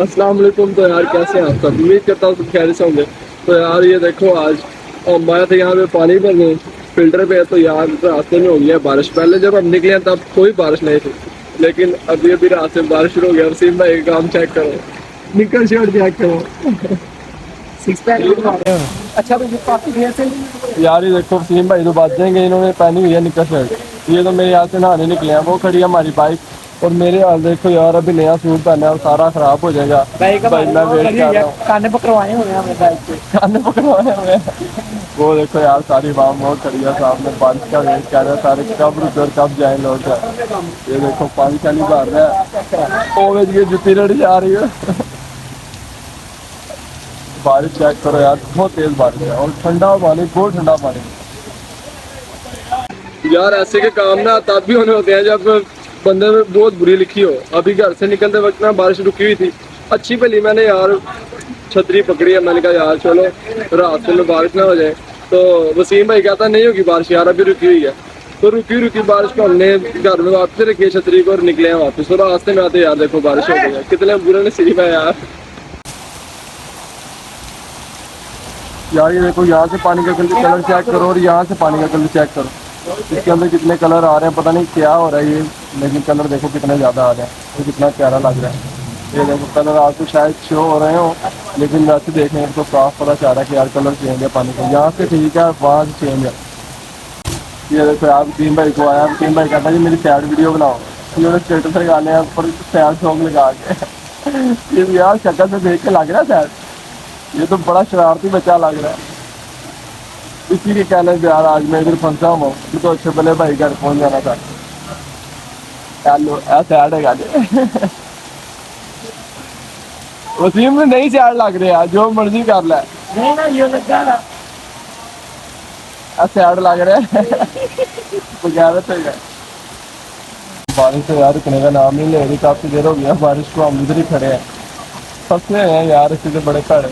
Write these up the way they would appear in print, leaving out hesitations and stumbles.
अस्सलाम वालेकुम। तो यार कैसे हैं आप सब? उम्मीद करता हूँ सब खैर से होंगे। तो यार ये देखो आज हम आए थे यहाँ पे पानी भरने फिल्टर पे। तो यार रास्ते में हो गया बारिश। पहले जब हम निकले हैं तब कोई बारिश नहीं थी, लेकिन अभी अभी रास्ते में बारिश शुरू हो गया। वसीम भाई काम चेक करो, निकल शर्ट चेक करो। सिक्स पैक अच्छा तो काफी देर से यार ये देखो वसीम भाई तो बात देंगे, इन्होंने पहनी हुई है निकल शर्ट। ये तो मेरे यहाँ से नहाने निकले हैं, वो खड़ी है हमारी बाइक। और मेरे हाल देखो यार, अभी नया सूट पहना है और सारा खराब हो जाएगा। भाई मैं वेट कर रहा हूँ, कान पकड़वाए हुए हैं बाइक के, कान पकड़वाए हुए हैं। वो देखो यार सारी वाम बहुत खड़ी है सामने, बारिश का वेट कर रहे हैं सारे, कब रुके और कब जाए लोग। ये देखो पानी चाली भर रहा है, वो ये जुत्ती रड़ी जा रही है। बारिश चेक करो यार, बहुत तेज बारिश है और ठंडा पानी, बहुत ठंडा पानी। यार ऐसे के काम ना तब भी होने होते हैं जब बंदे में बहुत बुरी लिखी हो। अभी घर से निकलते वक्त ना बारिश रुकी हुई थी, अच्छी भली मैंने यार छतरी पकड़ी है। मैंने कहा यार चलो रास्ते में बारिश ना हो जाए। तो वसीम भाई कहता नहीं होगी बारिश यार, अभी रुकी हुई है। तो रुकी बारिश को हमने घर में वापस रखी है छतरी को और निकले हैं वापस। और रास्ते में आते यार देखो बारिश हो गई है, कितने बुरे नसीब है यार। यार ये देखो यहाँ से पानी का कलर चेक करो और यहाँ से पानी का कलर चेक करो, इसके अंदर कितने कलर आ रहे हैं पता नहीं क्या हो रहा है ये, लेकिन कलर देखो कितने ज़्यादा आ रहे हैं, तो कितना प्यारा लग रहा है। ये देखो कलर आपको शायद शो हो रहे हो, लेकिन वैसे देखने तो साफ पता चल रहा है कि यार कलर चेंज है पानी का। यहाँ से ठीक है, वहाँ से चेंज है। ये देखो यार तीन भाई को आया, तीन भाई कहता है मेरी सैड वीडियो बनाओ, उन्होंने स्टेटस लगाने हैं पर सैड सॉन्ग लगा के। ये यार शक्ल से देख के लग रहा है सैड, ये तो बड़ा शरारती बच्चा लग रहा है। इसी के कहने से यार आज मैं इधर फंसा हूँ, तो अच्छे भले भाई घर पहुँच जाना था। ऐसा ऐड है गाने। वसीम में नहीं सैड लग रहे यार, जो मर्जी कर ले। नहीं ना ये लगा ना सैड लग रहा है। बगैरत है। बारिश तो यार रुकने का नाम नहीं ले रही, काफी देर हो गया बारिश को, हम इधर ही खड़े हैं, फंसे हैं यार इसी से बड़े खड़े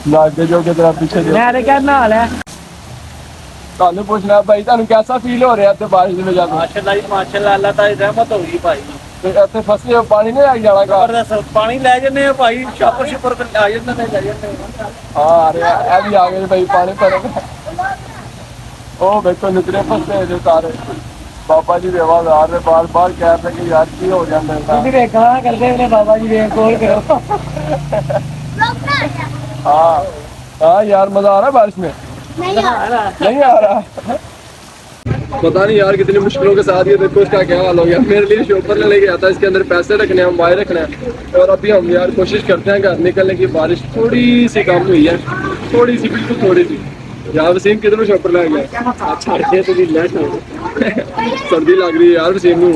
ना आगे जो के तरह पीछे जो। मेरे क्या हाल है ਤੁਹਾਨੂੰ ਪੁੱਛਣਾ ਭਾਈ, ਤੁਹਾਨੂੰ कैसा फील हो रहा है बारिश में जाते? माशाल्लाह अल्लाह ताला की रहमत होगी भाई। ਤੇ ਇੱਥੇ ਫਸੇ ਹੋ, ਪਾਣੀ ਨਹੀਂ ਲੱਗ ਜਾਣਾ ਘਰ? जबरदस्त पानी ले जन्ने हैं भाई, छापर छुपर आ जन्ने ले जन्ने हैं। हाँ अरे ये भी आ गए भाई पानी भरेगा। ओ देखो निकले फसे जो सारे, बाबा जी ਦੇ आवाज आ रहे बार बार कह रहे कि यार की हो ਜਾਂਦਾ है। ਤੁਸੀਂ ਵੇਖਣਾ ਕਰਦੇ ਨੇ बाबा जी वे कॉल करो। हाँ हाँ यार मजा आ रहा है बारिश में? नहीं आ रहा। पता नहीं यार कितनी मुश्किलों के साथ ये देखो इसका क्या हाल हो गया। मेरे लिए शॉपर ने लेके आता है, इसके अंदर पैसे रखने हैं, मोबाइल रखना है। और अभी हम यार कोशिश करते हैं घर निकलने की, बारिश थोड़ी सी कम हुई है, थोड़ी सी, बिल्कुल थोड़ी सी। यार वसीम कितने शॉपर ले गया, सर्दी लग रही है यार वसीम को।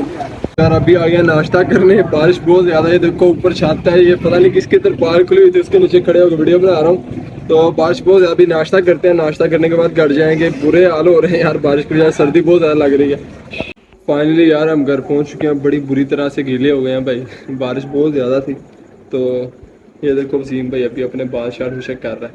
यार अभी आ गया नाश्ता करने, बारिश बहुत ज्यादा है। देखो ऊपर छत है, ये पता नहीं किसके तरफ पार खुली हुई थी, उसके नीचे खड़े होकर वीडियो बना रहा हूँ। तो बारिश बहुत ज़्यादा, अभी नाश्ता करते हैं, नाश्ता करने के बाद घर जाएंगे। बुरे हाल हो रहे हैं यार बारिश की वजह से, सर्दी बहुत ज़्यादा लग रही है। फाइनली यार हम घर पहुंच चुके हैं, बड़ी बुरी तरह से गीले हो गए हैं भाई, बारिश बहुत ज़्यादा थी। तो ये देखो वसीम भाई अभी अपने बाल शाल हुशक कर रहा है।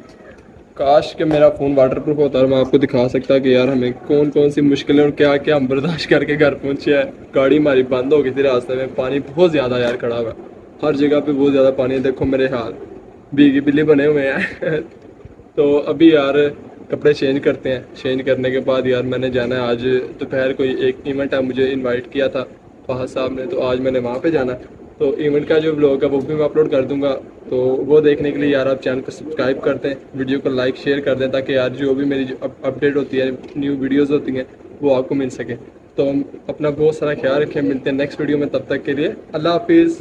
काश कि मेरा फ़ोन वाटर प्रूफ होता और मैं आपको दिखा सकता कि यार हमें कौन कौन सी मुश्किलें और क्या क्या हम बर्दाश्त करके घर पहुँचे हैं। गाड़ी हमारी बंद हो गई थी रास्ते में, पानी बहुत ज़्यादा यार खड़ा हुआ, हर जगह पे बहुत ज़्यादा पानी है। देखो मेरे हाल भीगी बिल्ली बने हुए हैं। तो अभी यार कपड़े चेंज करते हैं, चेंज करने के बाद यार मैंने जाना है, आज दोपहर कोई एक इवेंट है, मुझे इनवाइट किया था फहद साहब ने, तो आज मैंने वहाँ पे जाना है। तो इवेंट का जो व्लॉग है वो भी मैं अपलोड कर दूंगा, तो वो देखने के लिए यार आप चैनल को सब्सक्राइब कर दें, वीडियो को लाइक शेयर कर दें, ताकि यार जो भी मेरी जो अपडेट होती है, न्यू वीडियोज़ होती हैं वो आपको मिल सके। तो अपना बहुत सारा ख्याल रखें, मिलते हैं नेक्स्ट वीडियो में, तब तक के लिए अल्लाह हाफिज़।